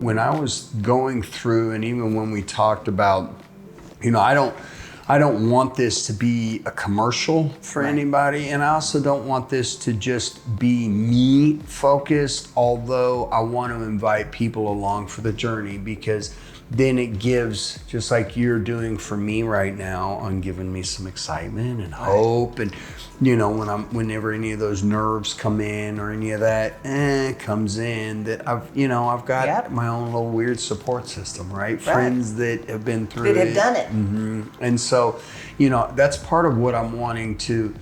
when I was going through, and even when we talked about, I don't want this to be a commercial for anybody, and I also don't want this to just be me focused, although I want to invite people along for the journey, because then it gives, just like you're doing for me right now, on giving me some excitement and hope. And whenever any of those nerves come in or any of that comes in, that I've got my own little weird support system, right? Friends that have been through that have done it. Mm-hmm. And so, that's part of what I'm wanting to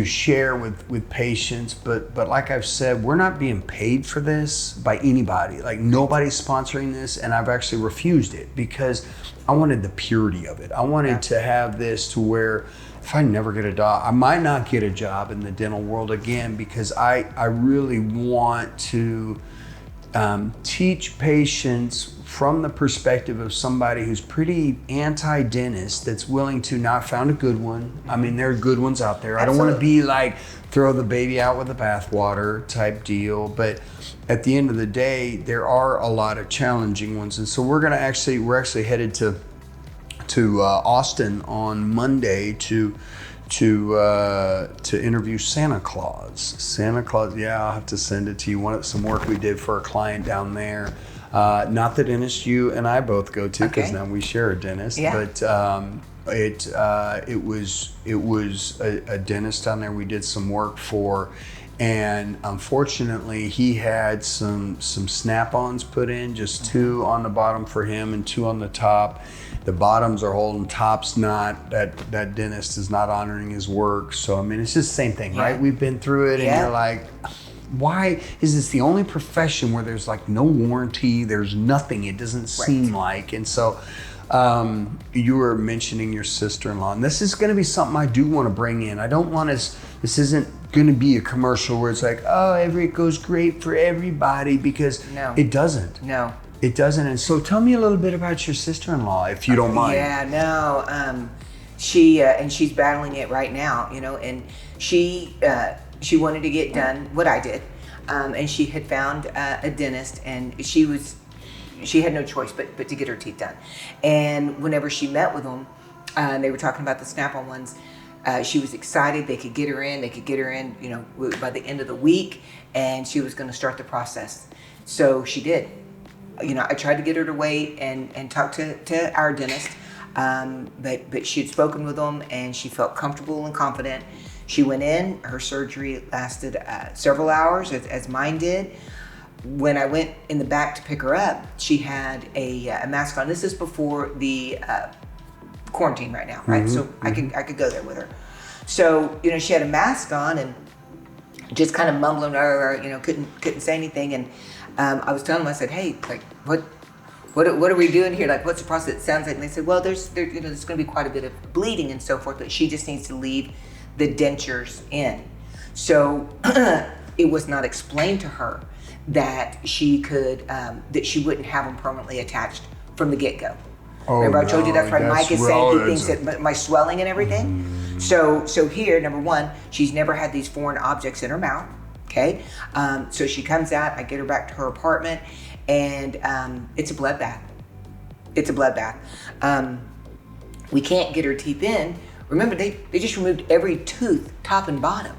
share with patients, but like I've said, we're not being paid for this by anybody. Like, nobody's sponsoring this, and I've actually refused it because I wanted the purity of it. I wanted to have this to where if I never get a job, I might not get a job in the dental world again, because I really want to teach patients from the perspective of somebody who's pretty anti-dentist, that's willing to not found a good one. I mean, there are good ones out there. Absolutely. I don't want to be like throw the baby out with the bathwater type deal, but at the end of the day, there are a lot of challenging ones. And so we're actually headed to Austin on Monday to interview Santa Claus. I'll have to send it to you. Some work we did for a client down there. Not the dentist you and I both go to, because now we share a dentist. Yeah. But it was a dentist down there we did some work for, and unfortunately he had some snap-ons put in, just 2 on the bottom for him and 2 on the top. The bottoms are holding, top's not. That dentist is not honoring his work. So I mean, it's just the same thing, right? We've been through it, and you're like, why is this the only profession where there's like no warranty? There's nothing. It doesn't seem like. And so you were mentioning your sister-in-law, and this is going to be something I do want to bring in. I don't want us. This isn't going to be a commercial where it's like, it goes great for everybody, because it doesn't. No. It doesn't. And so tell me a little bit about your sister-in-law, if you don't mind. She's battling it right now, and she wanted to get done what I did, and she had found a dentist, and she had no choice but to get her teeth done. And whenever she met with them, they were talking about the Snap-on ones. She was excited they could get her in, by the end of the week, and she was going to start the process. So she did. I tried to get her to wait and talk to our dentist, but she had spoken with them, and she felt comfortable and confident. She went in. Her surgery lasted several hours, as mine did. When I went in the back to pick her up, she had a mask on. This is before the quarantine right now, right? So I could go there with her. So she had a mask on and just kind of mumbling, couldn't say anything. And I was telling them, I said, hey, like, what are we doing here? Like, what's the process? It sounds like, and they said, well, there's going to be quite a bit of bleeding and so forth, but she just needs to leave the dentures in. So it was not explained to her that she could, that she wouldn't have them permanently attached from the get-go. Remember, I told you that's why Mike is saying he thinks that my swelling and everything. So here, number one, she's never had these foreign objects in her mouth. Okay, so she comes out. I get her back to her apartment, and it's a bloodbath. It's a bloodbath. We can't get her teeth in. Remember, they just removed every tooth, top and bottom.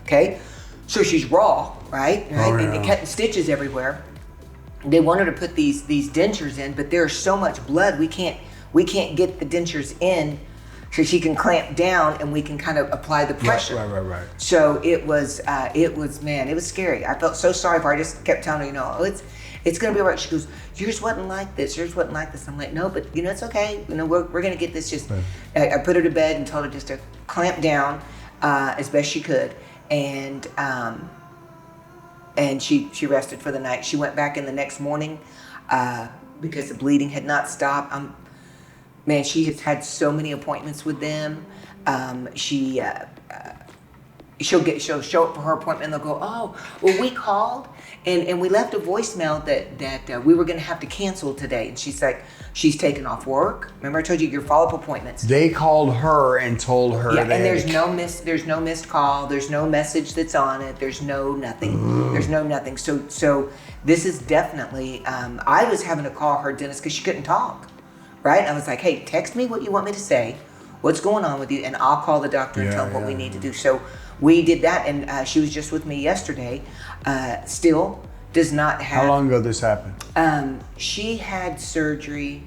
Okay, so she's raw, right? And cutting stitches everywhere. They want her to put these dentures in, but there's so much blood we can't get the dentures in, so she can clamp down and we can kind of apply the pressure. Right. So it was scary. I felt so sorry for her. I just kept telling her, it's gonna be all right. She goes, yours wasn't like this. I'm like, no, but it's okay. We're gonna get this. Just I put her to bed and told her just to clamp down as best she could, and she rested for the night. She went back in the next morning because the bleeding had not stopped. She has had so many appointments with them. she'll show up for her appointment, and they'll go, oh, well, we called and we left a voicemail that we were going to have to cancel today. And she's like, she's taken off work. Remember I told you your follow-up appointments. They called her and told her and there's no missed call, there's no message that's on it, there's no nothing. There's no nothing. So this is definitely, I was having to call her dentist because she couldn't talk, right? I was like, hey, text me what you want me to say, what's going on with you, and I'll call the doctor and tell him what we need to do. So we did that, and she was just with me yesterday. Still does not have. How long ago this happened? She had surgery.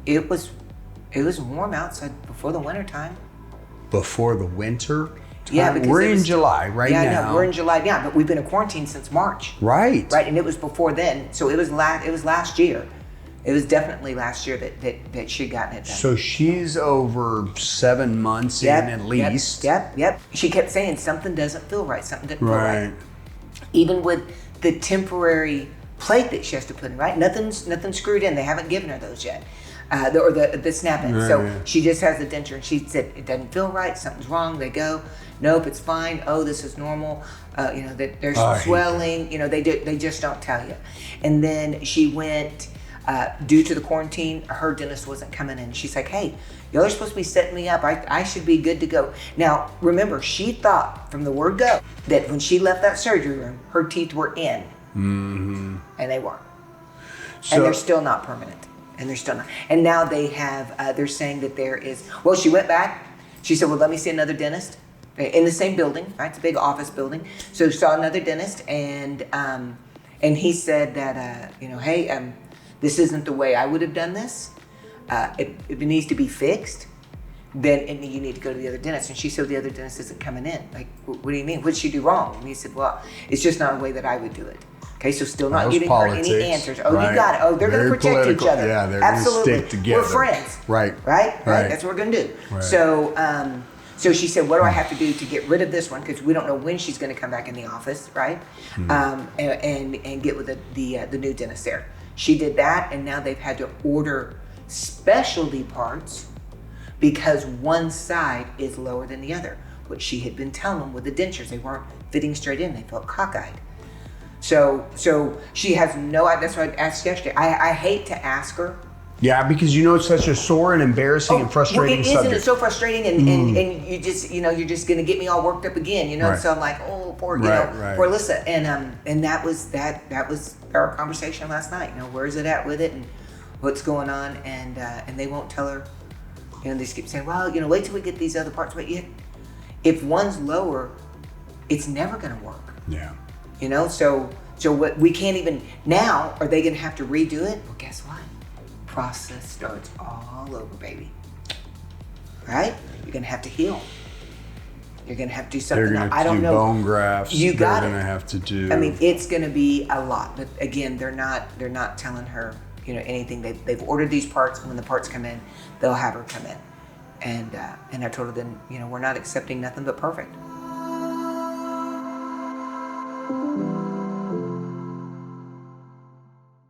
It was warm outside before the winter time. Before the winter time? Yeah, because we're in July right now. Yeah, no, we're in July. Yeah, but we've been in quarantine since March. Right. Right, and it was before then. So it was last year. It was definitely last year that she'd gotten it done. So she's over 7 months in at least. Yep. She kept saying something doesn't feel right. Something doesn't feel right. Even with the temporary plate that she has to put in, right? Nothing's screwed in. They haven't given her those yet. The snap-in. So she just has the denture, and she said it doesn't feel right. Something's wrong. They go, nope, it's fine. Oh, this is normal. That there's swelling. They just don't tell you. And then she went. Due to the quarantine, her dentist wasn't coming in. She's like, hey, y'all are supposed to be setting me up. I should be good to go. Now, remember, she thought from the word go that when she left that surgery room, her teeth were in. Mm-hmm. And they weren't. And they're still not permanent. And they're still not. And now they have, they're saying that there is, well, she went back. She said, well, let me see another dentist in the same building, right? It's a big office building. So she saw another dentist, and he said that, hey, this isn't the way I would have done this. If it needs to be fixed, then you need to go to the other dentist. And she said, the other dentist isn't coming in. Like, what do you mean? What did she do wrong? And he said, well, it's just not a way that I would do it. Okay, so still not giving her any answers. Oh, you got it. Oh, they're going to protect each other. Yeah, they're going to stick together. We're friends. Right. That's what we're going to do. Right. So she said, what do I have to do to get rid of this one? Because we don't know when she's going to come back in the office, right? And get with the new dentist there. She did that, and now they've had to order specialty parts because one side is lower than the other. What she had been telling them with the dentures, they weren't fitting straight in. They felt cockeyed. So she has no idea. That's what I asked yesterday. I hate to ask her. Yeah, because it's such a sore and embarrassing and frustrating subject. It is, it's so frustrating, and you just, you're just going to get me all worked up again, Right. So I'm like, oh, poor Alyssa. And that was our conversation last night. Where's it at with it, and what's going on, and they won't tell her. They just keep saying, well, wait till we get these other parts. But if one's lower, it's never going to work. Yeah. So what we can't even now. Are they going to have to redo it? Well, guess what? Process starts all over, baby. Right? You're gonna have to heal. You're gonna have to do something. They're gonna have to do bone grafts. You got it. They're gonna have to do. I mean, it's gonna be a lot. But again, they're not telling her, anything. They've ordered these parts, and when the parts come in, they'll have her come in. And I told her then, we're not accepting nothing but perfect.